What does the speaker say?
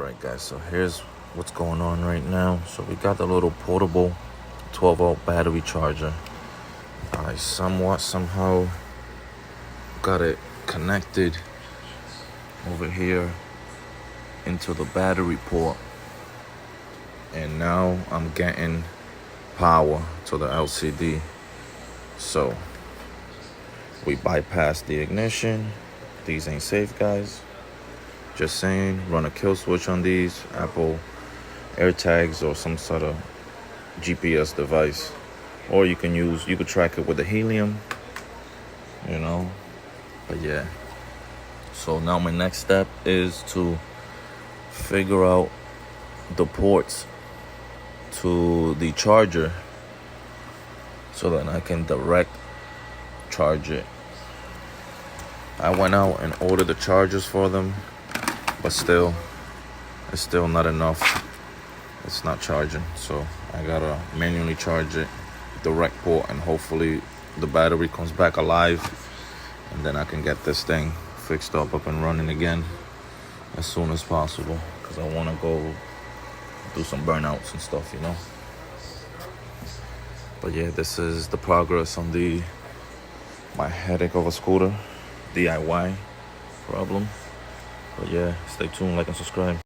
Alright guys, so here's what's going on right now. So we got the little portable 12-volt battery charger. I somehow got it connected over here into the battery port, and now I'm getting power to the LCD. So we bypassed the ignition. These ain't safe, guys. Just saying, run a kill switch on these, Apple AirTags or some sort of GPS device. Or you could track it with the helium, But yeah. So now my next step is to figure out the ports to the charger so that I can direct charge it. I went out and ordered the chargers for them, but it's still not enough. It's not charging, so I gotta manually charge it, direct port, and hopefully the battery comes back alive, and then I can get this thing fixed up and running again as soon as possible, because I want to go do some burnouts and stuff, But yeah, this is the progress on my headache of a scooter DIY problem. But yeah, stay tuned, like and subscribe.